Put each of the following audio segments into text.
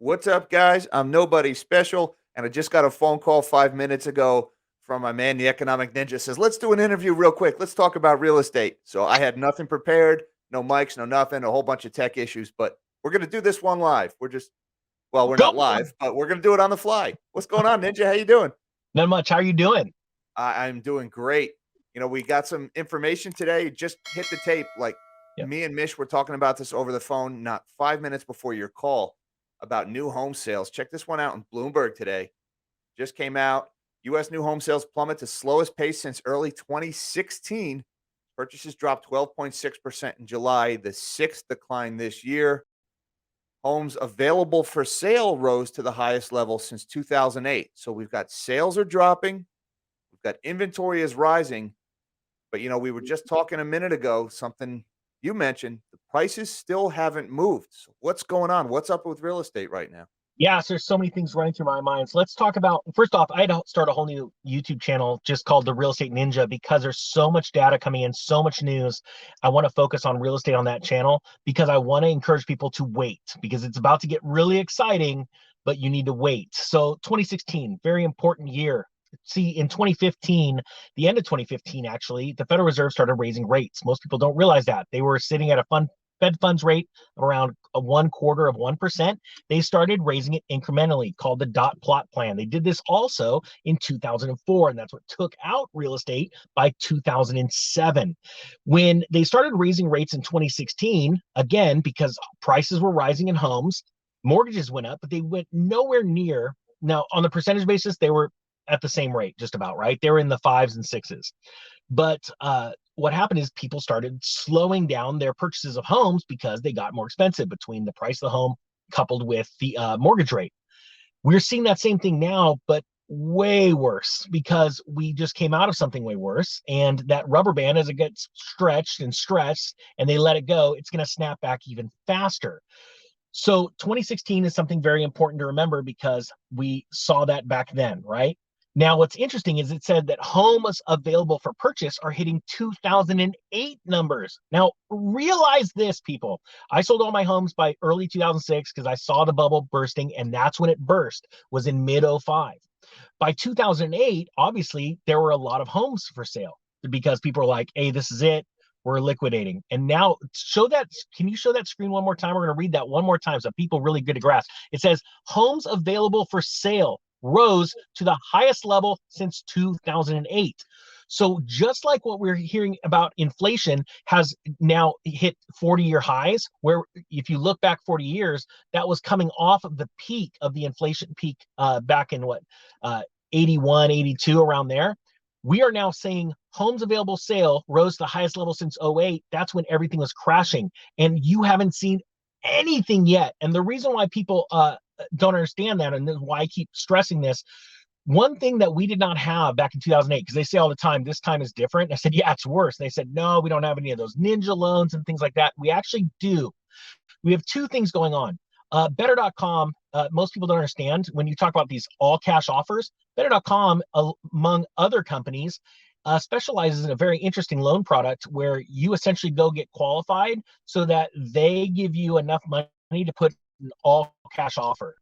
What's up, guys? I'm nobody special, and I just got a phone call 5 minutes ago from my man, the Economic Ninja. Says, "Let's do an interview real quick. Let's talk about real estate." So I had nothing prepared, no mics, no nothing, a whole bunch of tech issues. But we're gonna do this one live. We're Go not for it. live, but we're gonna do it on the fly. What's going on, Ninja? How you doing? Not much. How are you doing? I'm doing great. We got some information today. Just hit the tape. Like Yep. me and Mish were talking about this over the phone not 5 minutes before your call about new home sales. Check this one out in Bloomberg today. Just came out. U.S. new home sales plummet to slowest pace since early 2016. Purchases dropped 12.6% in July, the sixth decline this year. Homes available for sale rose to the highest level since 2008. So we've got sales are dropping, we've got inventory is rising. But we were just talking a minute ago, something you mentioned, the prices still haven't moved. So what's going on? What's up with real estate right now? Yeah, so there's so many things running through my mind. So let's talk about first off, I had to start a whole new YouTube channel just called The Real Estate Ninja because there's so much data coming in, so much news. I want to focus on real estate on that channel because I want to encourage people to wait because it's about to get really exciting, but you need to wait. So 2016, very important year. See, in 2015, the end of 2015, actually, the Federal Reserve started raising rates. Most people don't realize that. They were sitting at a Fed funds rate of around a 1/4 of 1%. They started raising it incrementally, called the dot plot plan. They did this also in 2004, and that's what took out real estate by 2007. When they started raising rates in 2016, again, because prices were rising in homes, mortgages went up, but they went nowhere near. Now, on the percentage basis, they were at the same rate, just about, right? They were in the fives and sixes. But what happened is people started slowing down their purchases of homes because they got more expensive between the price of the home coupled with the mortgage rate. We're seeing that same thing now, but way worse because we just came out of something way worse. And that rubber band, as it gets stretched and stretched and they let it go, it's going to snap back even faster. So 2016 is something very important to remember because we saw that back then, right? Now, what's interesting is it said that homes available for purchase are hitting 2008 numbers. Now, realize this, people. I sold all my homes by early 2006 because I saw the bubble bursting, and that's when it burst, was in mid '05. By 2008, obviously, there were a lot of homes for sale because people are like, hey, this is it. We're liquidating. And now show that. Can you show that screen one more time? We're going to read that one more time so people really get a grasp. It says homes available for sale rose to the highest level since 2008. So just like what we're hearing about inflation has now hit 40-year highs, where if you look back 40 years, that was coming off of the peak of the inflation peak back in what, 81, 82, around there. We are now saying homes available sale rose to the highest level since '08. That's when everything was crashing. And you haven't seen anything yet. And the reason why people don't understand that, and this is why I keep stressing this, one thing that we did not have back in 2008, because they say all the time, this time is different. I said, yeah, it's worse. And they said, no, we don't have any of those ninja loans and things like that. We actually do. We have two things going on. Better.com, most people don't understand when you talk about these all cash offers. Better.com, among other companies, specializes in a very interesting loan product where you essentially go get qualified so that they give you enough money to put an all cash offer.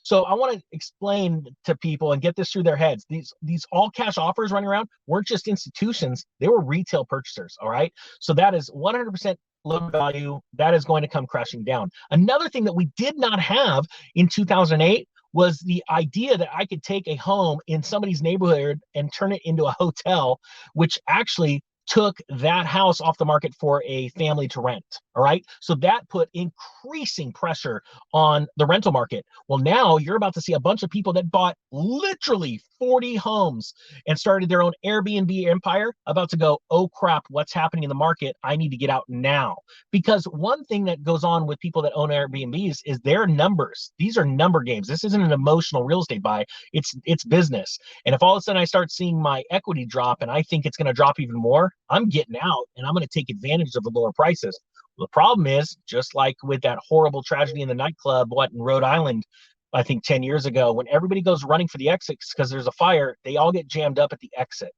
So I want to explain to people and get this through their heads. These all cash offers running around weren't just institutions; they were retail purchasers. All right, so that is 100% loan value that is going to come crashing down. Another thing that we did not have in 2008 was the idea that I could take a home in somebody's neighborhood and turn it into a hotel, which actually took that house off the market for a family to rent. All right. So that put increasing pressure on the rental market. Well, now you're about to see a bunch of people that bought literally 40 homes and started their own Airbnb empire about to go, oh crap, what's happening in the market? I need to get out now. Because one thing that goes on with people that own Airbnbs is their numbers. These are number games. This isn't an emotional real estate buy. It's business. And if all of a sudden I start seeing my equity drop and I think it's going to drop even more, I'm getting out and I'm going to take advantage of the lower prices. The problem is, just like with that horrible tragedy in the nightclub, in Rhode Island, I think 10 years ago, when everybody goes running for the exits because there's a fire, they all get jammed up at the exit.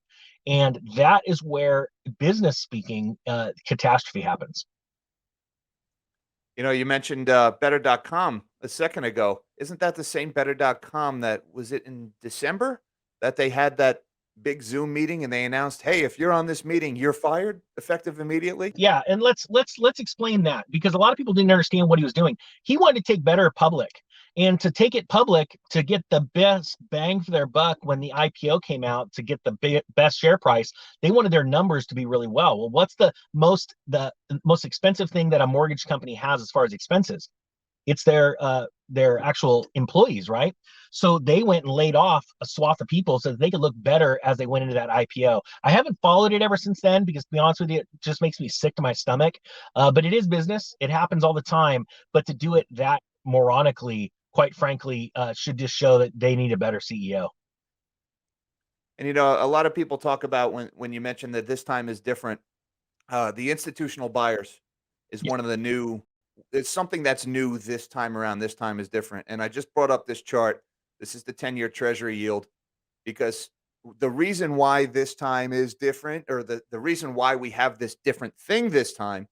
And that is where, business speaking, catastrophe happens. You mentioned Better.com. a second ago. Isn't that the same Better.com that was it in December that they had that big Zoom meeting and they announced, "Hey, if you're on this meeting, you're fired effective immediately"? Yeah, and let's explain that because a lot of people didn't understand what he was doing. He wanted to take Better public, and to take it public to get the best bang for their buck when the IPO came out to get the best share price, they wanted their numbers to be really well. What's the most expensive thing that a mortgage company has as far as expenses? It's their actual employees, right? So they went and laid off a swath of people so that they could look better as they went into that IPO. I haven't followed it ever since then because, to be honest with you, it just makes me sick to my stomach. But it is business; it happens all the time. But to do it that moronically, quite frankly, should just show that they need a better CEO. And a lot of people talk about when you mentioned that this time is different. The institutional buyers is Yeah. one of the new. It's something that's new this time around. This time is different. And I just brought up this chart. This is the 10-year Treasury yield because the reason why this time is different, or the reason why we have this different thing this time,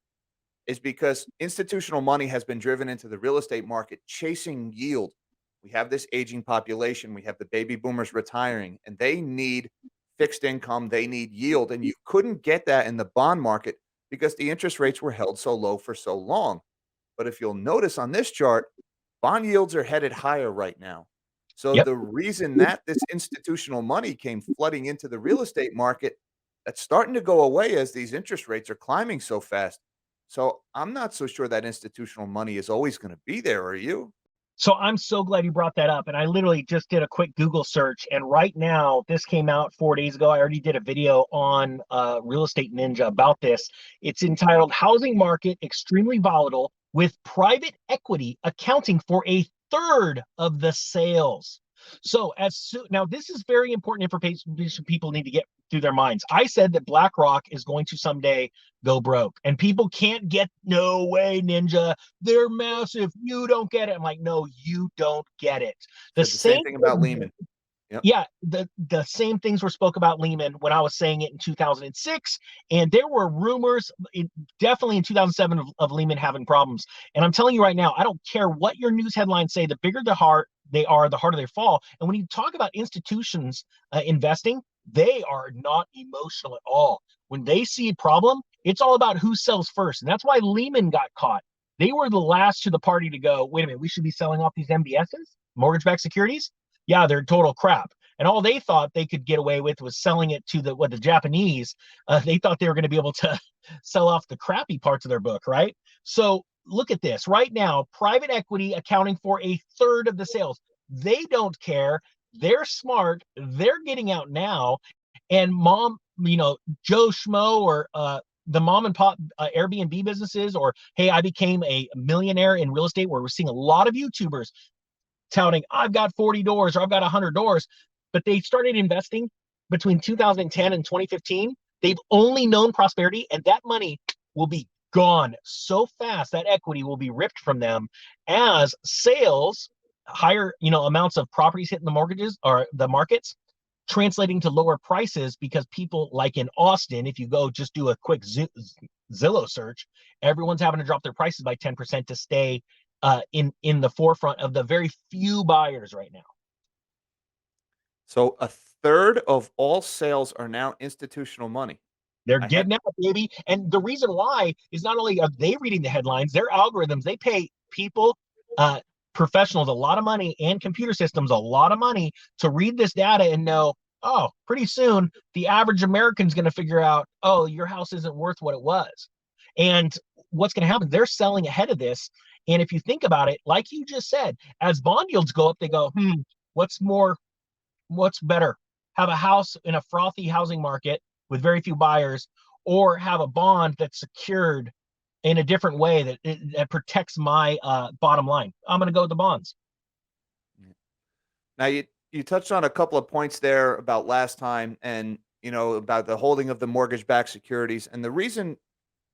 is because institutional money has been driven into the real estate market chasing yield. We have this aging population, we have the baby boomers retiring, and they need fixed income, they need yield, and you couldn't get that in the bond market because the interest rates were held so low for so long. But if you'll notice on this chart, bond yields are headed higher right now. So Yep. the reason that this institutional money came flooding into the real estate market, that's starting to go away as these interest rates are climbing so fast. So I'm not so sure that institutional money is always going to be there. Are you? So I'm so glad you brought that up. And I literally just did a quick Google search. And right now, this came out 4 days ago. I already did a video on Real Estate Ninja about this. It's entitled Housing Market Extremely Volatile with Private Equity Accounting for a Third of the Sales. So now this is very important information people need to get through their minds. I said that BlackRock is going to someday go broke, and people can't get, no way, Ninja, they're massive. You don't get it. I'm like, no, you don't get it. The Said the same same thing about Lehman. Yep. Yeah, the same things were spoke about Lehman when I was saying it in 2006, and there were rumors, definitely in 2007, of Lehman having problems. And I'm telling you right now, I don't care what your news headlines say. The bigger the heart they are, the harder they fall. And when you talk about institutions investing, they are not emotional at all. When they see a problem, it's all about who sells first, and that's why Lehman got caught. They were the last to the party to go, wait a minute, we should be selling off these MBSs, mortgage-backed securities. Yeah, they're total crap. And all they thought they could get away with was selling it to the Japanese. They thought they were going to be able to sell off the crappy parts of their book, right? So look at this right now: private equity accounting for a third of the sales. They don't care. They're smart. They're getting out now, and Joe Schmo, or the mom and pop Airbnb businesses, or hey, I became a millionaire in real estate, where we're seeing a lot of YouTubers touting, I've got 40 doors or I've got 100 doors, but they started investing between 2010 and 2015. They've only known prosperity, and that money will be gone so fast. That equity will be ripped from them as sales, higher amounts of properties hitting the mortgages or the markets, translating to lower prices, because people, like in Austin, if you go just do a quick Zillow search, everyone's having to drop their prices by 10% to stay in the forefront of the very few buyers right now. So a third of all sales are now institutional money. They're I had getting out, baby. And the reason why is not only are they reading the headlines, their algorithms, they pay people, uh, professionals, a lot of money, and computer systems a lot of money to read this data and know, oh, pretty soon the average American's going to figure out, oh, your house isn't worth what it was. And what's going to happen? They're selling ahead of this. And if you think about it, like you just said, as bond yields go up, they go, what's more, what's better? Have a house in a frothy housing market with very few buyers, or have a bond that's secured in a different way that protects my bottom line? I'm going to go with the bonds. Now you touched on a couple of points there about last time, and about the holding of the mortgage-backed securities, and the reason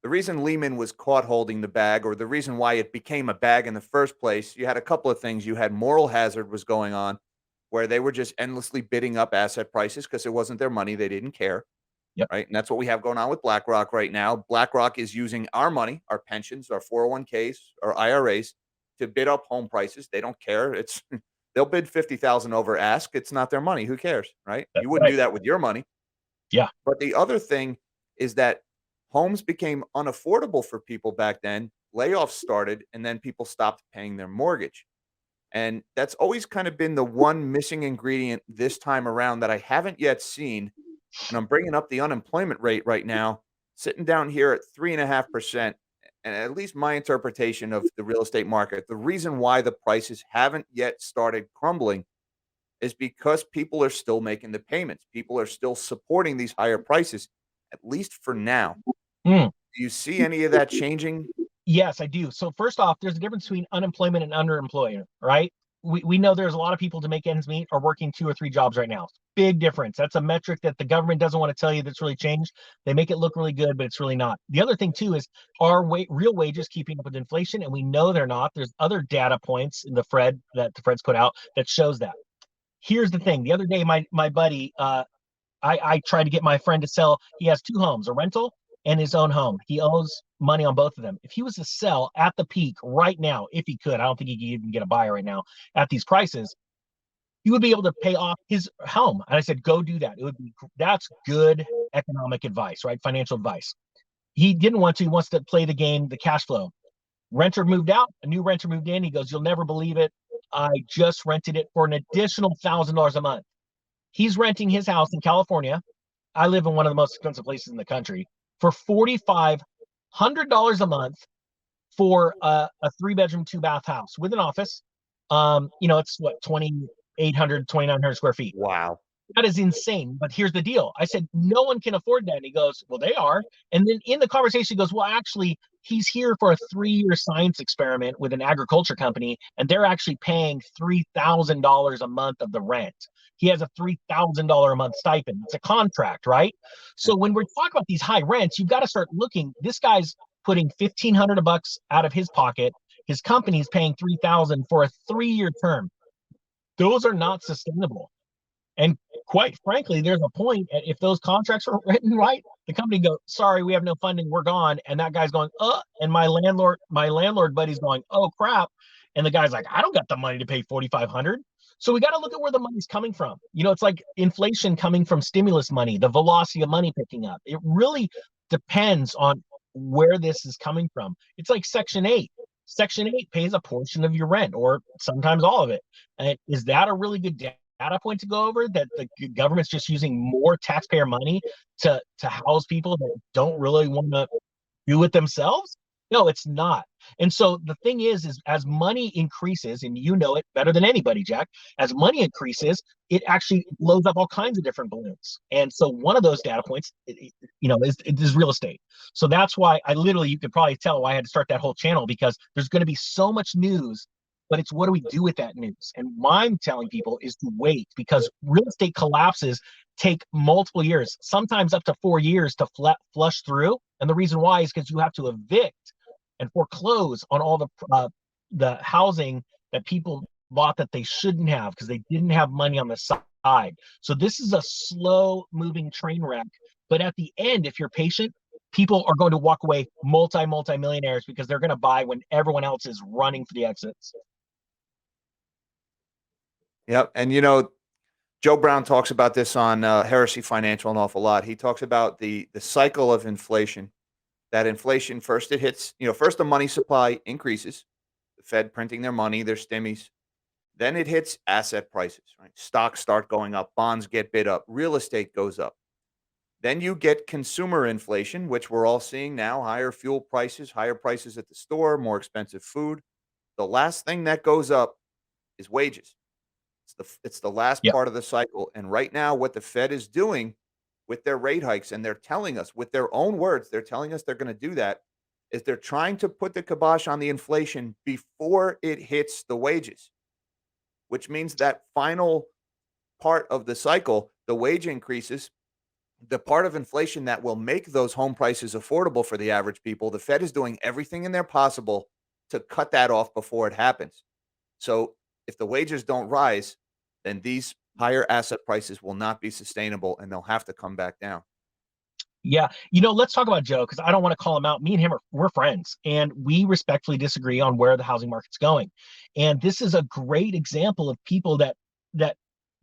Lehman was caught holding the bag, or the reason why it became a bag in the first place. You had a couple of things. You had moral hazard was going on, where they were just endlessly bidding up asset prices because it wasn't their money. They didn't care. Yep. Right. And that's what we have going on with BlackRock right now. BlackRock is using our money, our pensions, our 401ks, our IRAs to bid up home prices. They don't care. It's they'll bid 50,000 over ask. It's not their money. Who cares, right? That's You wouldn't right. do that with your money. Yeah. But the other thing is that homes became unaffordable for people back then. Layoffs started, and then people stopped paying their mortgage. And that's always kind of been the one missing ingredient this time around that I haven't yet seen. And I'm bringing up the unemployment rate right now, sitting down here at 3.5%. And at least my interpretation of the real estate market, the reason why the prices haven't yet started crumbling is because people are still making the payments. People are still supporting these higher prices, at least for now. Mm. Do you see any of that changing? Yes, I do. So first off, there's a difference between unemployment and underemployment, right? We know there's a lot of people to make ends meet are working 2 or 3 jobs right now. Big difference. That's a metric that the government doesn't want to tell you that's really changed. They make it look really good, but it's really not. The other thing too is are real wages keeping up with inflation? And we know they're not. There's other data points in the Fed's put out that shows that. Here's the thing. The other day, my buddy, I tried to get my friend to sell. He has 2 homes, a rental and his own home. He owes money on both of them. If he was to sell at the peak right now, if he could, I don't think he could even get a buyer right now at these prices, he would be able to pay off his home. And I said, go do that. That's good economic advice, right? Financial advice. He didn't want to. He wants to play the game, the cash flow. Renter moved out, a new renter moved in. He goes, you'll never believe it. I just rented it for an additional $1,000 a month. He's renting his house in California. I live in one of the most expensive places in the country for $4,500 a month for a 3-bedroom, 2-bath house with an office. It's what, 2,800, 2,900 square feet. Wow. That is insane. But here's the deal. I said, no one can afford that. And he goes, well, they are. And then in the conversation, he goes, well, actually, he's here for a 3-year science experiment with an agriculture company, and they're actually paying $3,000 a month of the rent. He has a $3,000 a month stipend. It's a contract, right? So when we're talking about these high rents, you've got to start looking. This guy's putting $1,500 out of his pocket. His company's paying $3,000 for a 3-year term. Those are not sustainable. And quite frankly, there's a point if those contracts are written right, the company goes, sorry, we have no funding, we're gone. And that guy's going, and my landlord buddy's going, oh crap. And the guy's like, I don't got the money to pay $4,500. So we got to look at where the money's coming from. It's like inflation coming from stimulus money, the velocity of money picking up. It really depends on where this is coming from. It's like Section 8. Section 8 pays a portion of your rent or sometimes all of it. And is that a really good data point to go over, that the government's just using more taxpayer money to house people that don't really want to do it themselves? No, it's not. And so the thing is as money increases, and you know it better than anybody, Jack, as money increases, it actually blows up all kinds of different balloons. And so one of those data points, is real estate. So that's why you could probably tell why I had to start that whole channel, because there's going to be so much news, but it's what do we do with that news? And what I'm telling people is to wait, because real estate collapses take multiple years, sometimes up to 4 years to flush through. And the reason why is because you have to evict and foreclose on all the housing that people bought that they shouldn't have because they didn't have money on the side. So this is a slow moving train wreck. But at the end, if you're patient, people are going to walk away multi-millionaires because they're going to buy when everyone else is running for the exits. Yep. And Joe Brown talks about this on Heresy Financial an awful lot. He talks about the cycle of inflation. That inflation first it hits, first the money supply increases, the Fed printing their money, their stimmies. Then it hits asset prices, right? Stocks start going up, bonds get bid up, real estate goes up. Then you get consumer inflation, which we're all seeing now, higher fuel prices, higher prices at the store, more expensive food. The last thing that goes up is wages. It's the last Yep. part of the cycle. And right now, what the Fed is doing with their rate hikes, and they're telling us with their own words, they're telling us they're going to do that, is they're trying to put the kibosh on the inflation before it hits the wages, which means that final part of the cycle, the wage increases, the part of inflation that will make those home prices affordable for the average people, the Fed is doing everything in their possible to cut that off before it happens. So if the wages don't rise, then these higher asset prices will not be sustainable and they'll have to come back down. Yeah, let's talk about Joe because I don't want to call him out. Me and him we're friends, and we respectfully disagree on where the housing market's going. And this is a great example of people that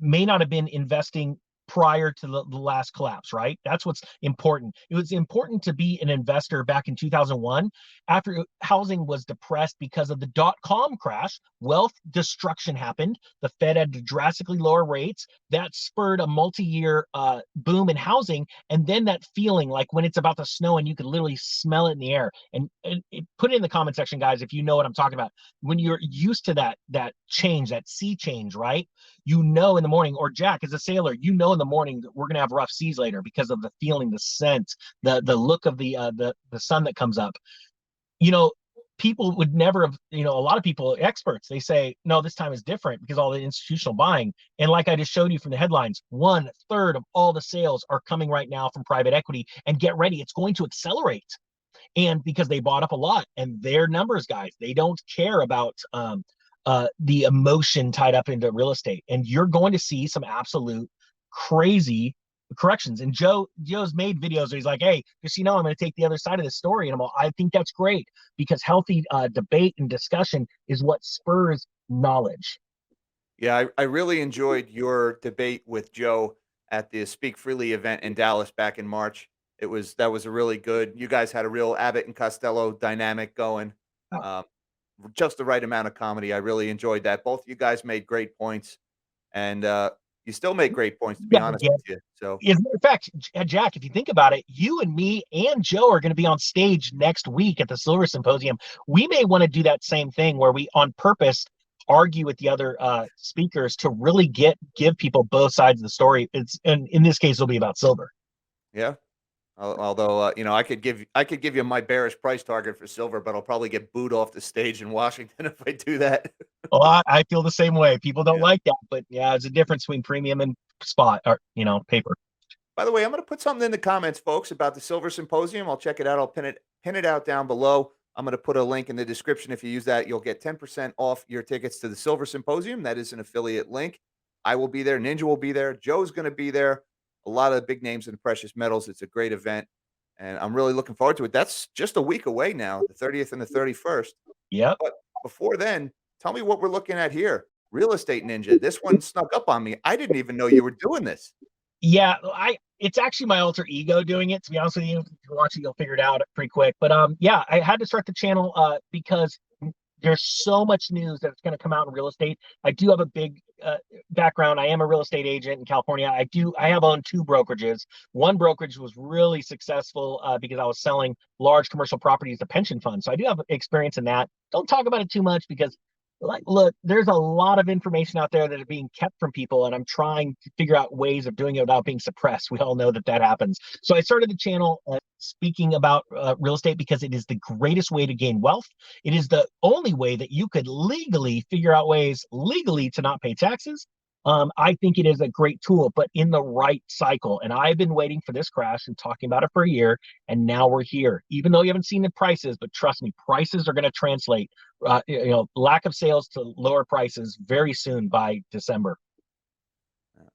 may not have been investing prior to the last collapse, right? That's what's important. It was important to be an investor back in 2001 after housing was depressed because of the dot-com crash. Wealth destruction happened. The Fed had to drastically lower rates. That spurred a multi-year boom in housing, and then that feeling like when it's about to snow and you can literally smell it in the air. And put it in the comment section, guys, if you know what I'm talking about. When you're used to that change, that sea change, right? In the morning, or Jack as a sailor, in the morning that we're gonna have rough seas later because of the feeling, the scent, the look of the sun that comes up. You know, People would never have, a lot of people, experts, they say, no, this time is different because all the institutional buying. And like I just showed you from the headlines, 1/3 of all the sales are coming right now from private equity. And get ready, it's going to accelerate. And because they bought up a lot, and their numbers, guys, they don't care about the emotion tied up into real estate. And you're going to see some absolute crazy corrections. And Joe's made videos where he's like, hey, just I'm going to take the other side of the story. And I think that's great because healthy debate and discussion is what spurs knowledge. Yeah, I really enjoyed your debate with Joe at the Speak Freely event in Dallas back in March. That was a really good. You guys had a real Abbott and Costello dynamic going. Um, just the right amount of comedy. I really enjoyed that. Both of you guys made great points, and you still make great points, to be Yeah, honest yeah. with you. So As a matter of fact, Jack, if you think about it, you and me and Joe are going to be on stage next week at the Silver Symposium. We may want to do that same thing where we, on purpose, argue with the other speakers to really give people both sides of the story. And in this case, it'll be about silver. yeah. Although I could give you my bearish price target for silver, but I'll probably get booed off the stage in Washington if I do that. Well, I feel the same way. People don't Yeah. like that, but yeah, it's a difference between premium and spot, or paper. By the way, I'm going to put something in the comments, folks, about the Silver Symposium. I'll check it out. I'll pin it out down below. I'm going to put a link in the description. If you use that, you'll get 10% off your tickets to the Silver Symposium. That is an affiliate link. I will be there. Ninja will be there. Joe's going to be there. A lot of big names in precious metals. It's a great event, and I'm really looking forward to it. That's just a week away now, the 30th and the 31st. Yep. But before then, tell me what we're looking at here. Real Estate Ninja. This one snuck up on me. I didn't even know you were doing this. Yeah, it's actually my alter ego doing it. To be honest with you, if you watch it, you'll figure it out pretty quick. But yeah, I had to start the channel because there's so much news that's going to come out in real estate. I do have a big background. I am a real estate agent in California. I have owned two brokerages. One brokerage was really successful because I was selling large commercial properties to pension funds. So I do have experience in that. Don't talk about it too much because, look, there's a lot of information out there that are being kept from people, and I'm trying to figure out ways of doing it without being suppressed. We all know that happens. So I started the channel speaking about real estate because it is the greatest way to gain wealth. It is the only way that you could legally figure out ways legally to not pay taxes. I think it is a great tool, but in the right cycle. And I've been waiting for this crash and talking about it for a year, and now we're here. Even though you haven't seen the prices, but trust me, prices are going to translate. Lack of sales to lower prices very soon by December.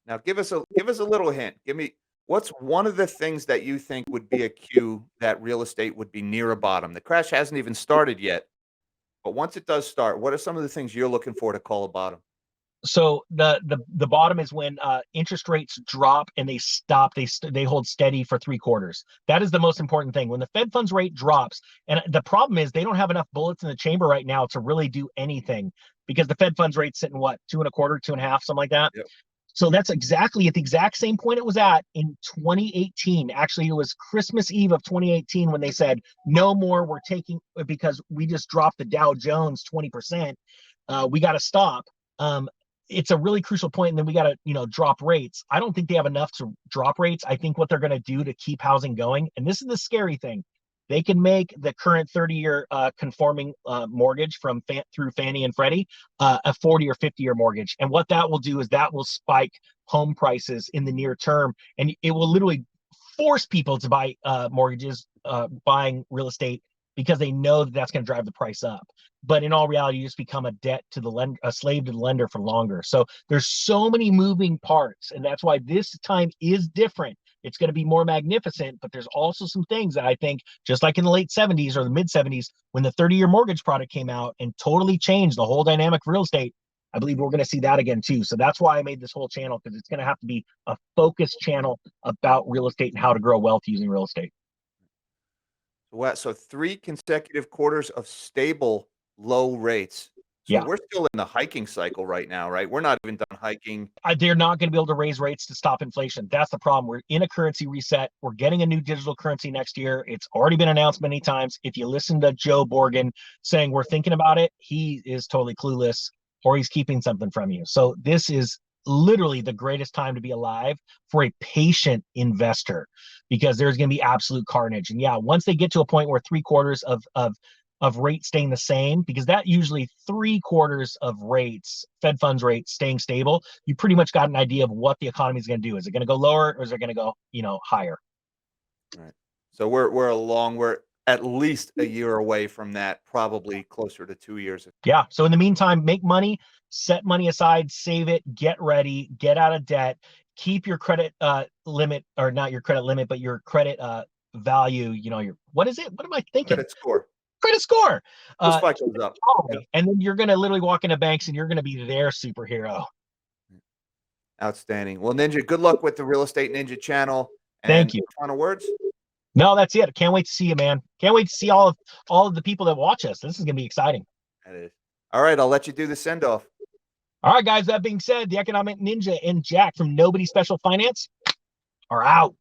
Now give us a little hint. Give me what's one of the things that you think would be a cue that real estate would be near a bottom? The crash hasn't even started yet, but once it does start, what are some of the things you're looking for to call a bottom? So the bottom is when interest rates drop and they stop. They hold steady for 3 quarters. That is the most important thing. When the Fed funds rate drops, and the problem is they don't have enough bullets in the chamber right now to really do anything because the Fed funds rate's sitting what, 2.25, 2.5, something like that. Yep. So that's exactly at the exact same point it was at in 2018. Actually, it was Christmas Eve of 2018 when they said no more. We're taking because we just dropped the Dow Jones 20%. We got to stop. It's a really crucial point, and then we got to drop rates. I don't think they have enough to drop rates. I think what they're going to do to keep housing going, and this is the scary thing, they can make the current 30-year conforming mortgage through Fannie and Freddie a 40 or 50-year mortgage. And what that will do is that will spike home prices in the near term, and it will literally force people to buy mortgages, buying real estate, because they know that that's going to drive the price up. But in all reality, you just become a slave to the lender for longer. So there's so many moving parts, and that's why this time is different It's going to be more magnificent, but there's also some things that I think, just like in the late 70s or the mid 70s, when the 30-year mortgage product came out and totally changed the whole dynamic of real estate, I believe we're going to see that again too. So that's why I made this whole channel, because it's going to have to be a focused channel about real estate and how to grow wealth using real estate. So 3 consecutive quarters of stable low rates. So Yeah. we're still in the hiking cycle right now, right? We're not even done hiking. They're not going to be able to raise rates to stop inflation. That's the problem. We're in a currency reset. We're getting a new digital currency next year. It's already been announced many times. If you listen to Joe Borgen saying we're thinking about it, he is totally clueless, or he's keeping something from you. So this is literally the greatest time to be alive for a patient investor, because there's going to be absolute carnage. And yeah, once they get to a point where 3/4 of rates staying the same, because that usually 3/4 of rates, Fed funds rates staying stable, you pretty much got an idea of what the economy is going to do. Is it going to go lower, or is it going to go, higher? Right. So we're at least a year away from that, probably closer to 2 years. Yeah. So in the meantime, make money, set money aside, save it, get ready, get out of debt, keep your credit limit, or not your credit limit, but your credit value, your, what is it? What am I thinking? Credit score. Credit score. This fight goes up. Yeah. And then you're going to literally walk into banks and you're going to be their superhero. Outstanding. Well, Ninja, good luck with the Real Estate Ninja channel. Thank you. Final words? No, that's it. Can't wait to see you, man. Can't wait to see all of the people that watch us. This is going to be exciting. That is. All right, I'll let you do the send off. All right, guys. That being said, the Economic Ninja and Jack from Nobody Special Finance are out.